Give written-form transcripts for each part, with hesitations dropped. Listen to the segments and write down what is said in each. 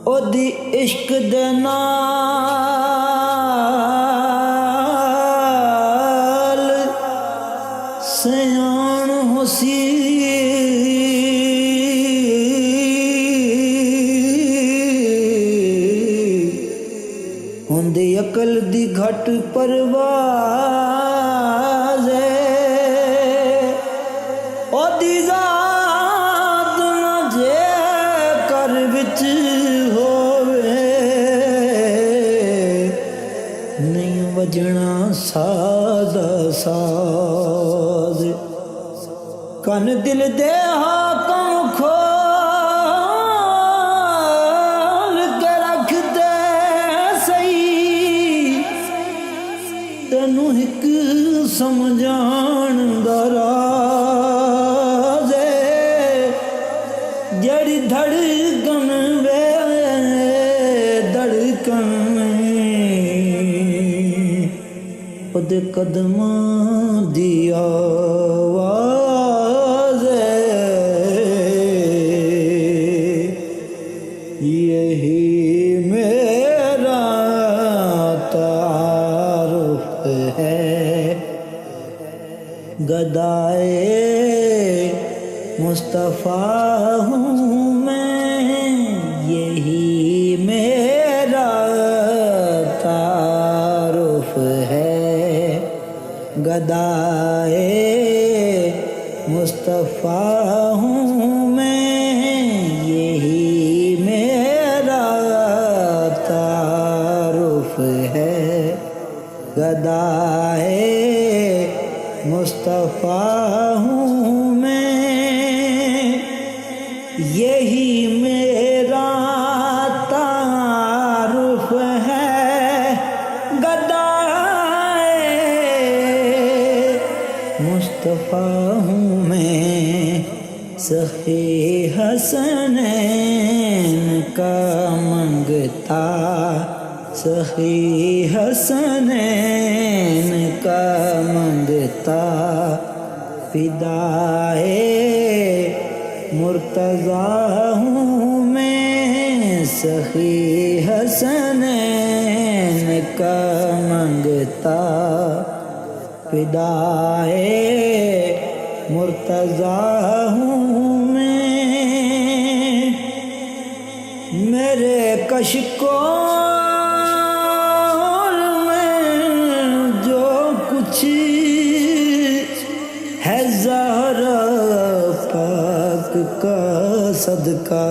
ਉਹਦੀ ਇਸ਼ਕ ਦੇ ਨਾਲ ਸਿਆਣ ਹੋਸੀ ਹੁੰਦੀ ਅਕਲ ਦੀ ਘਟ ਪਰਵਾਜ਼ ਉਹਦੀ ਜ਼ਾਤ ਨਾ ਜੇ ਕਰ ਵਿੱਚ ਵਜਣਾ ਸਾਦਾ ਸਾਜ਼ ਕੰਨ ਦਿਲ ਦੇ ਹਾਕਮ ਖੋਲ ਕੇ ਰੱਖ ਦੇ ਸਹੀ ਤੈਨੂੰ ਇੱਕ ਸਮਝਾਣ ਦਾ ਰਾਜ਼ ਜਿਹੜੀ ਧੜਕਣ ਵੇ ਧੜਕਣ ਉਹਦੇ ਕਦਮਾਂ ਦੀ ਆਵਾਜ਼ ਯਹੀ ਮੇਰਾ ਤਾਰੁਫ ਹੈ ਗਦਾਏ ਮੁਸਤਫਾ ਹੂੰ ਮੈਂ ਯਹੀ ਮੇਰਾ ਤਾਰੁਫ ਹੈ गदाए मुस्तफ़ा हूँ मैं यही मेरा तारुफ है गदाए मुस्तफ़ा हूँ मैं यही मेरा तारुफ है मुस्तफ़ा हूँ मैं सखी हसनैन का मंगता सखी हसनैन का मंगता फिदाए मुर्तज़ा हूँ मैं सखी हसनैन का मंगता फिदाए मुर्तज़ा हूँ मैं मेरे कशकोल में जो कुछ है ज़हरा पाक का सदका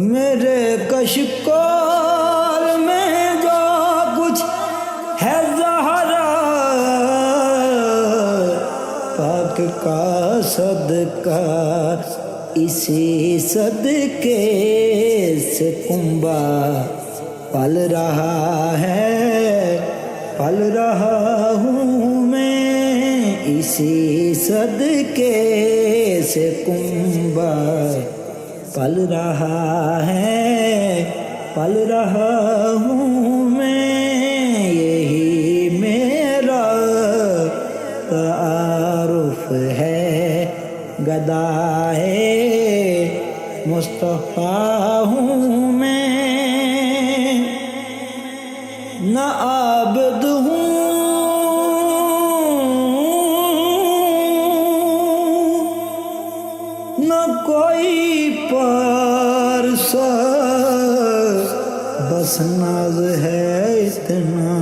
मेरे कशकोल में जो कुछ है का सदका इसी सदके से कुंबा पल रहा हूँ मैं इसी सदके से कुंबा पल रहा हूँ मैं यही मेरा तारुफ है गदाए मुस्तफ़ा हूँ मैं न आबद हूँ न कोई पारसा बस नाज है इतना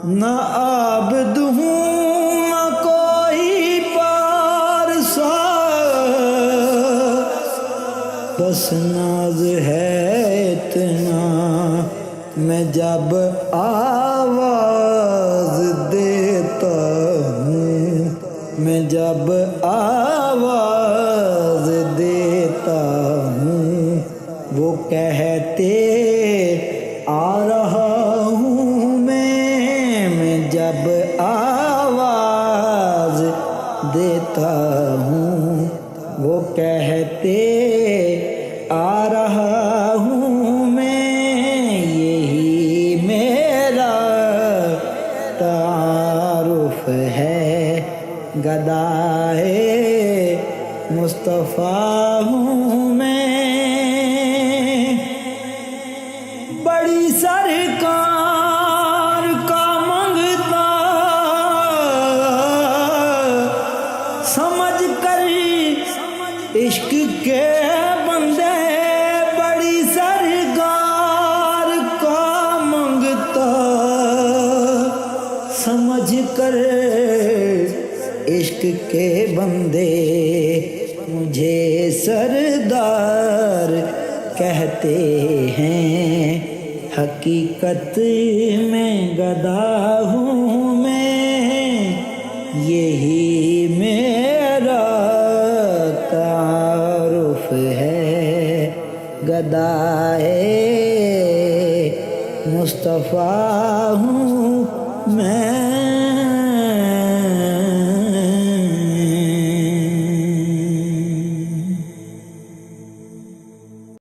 न आबद हूँ न कोई पारसा बस नाज है इतना मैं जब आवाज देता हूँ मैं जब आवाज देता हूँ वो कहते आ रहा हूँ मैं کہتے آ رہا ہوں میں، یہی میرا تعارف ہے، گدائے مصطفیٰ ہوں میں۔ بڑی سرکار کا منگتا سمجھ کر عشق کے بندے، بڑی سرکار کا منگتا سمجھ کر عشق کے بندے، مجھے سردار کہتے ہیں، حقیقت میں گدا ہوں میں، یہی میرا تعارف ہے، گدائے مصطفیٰ ہوں میں۔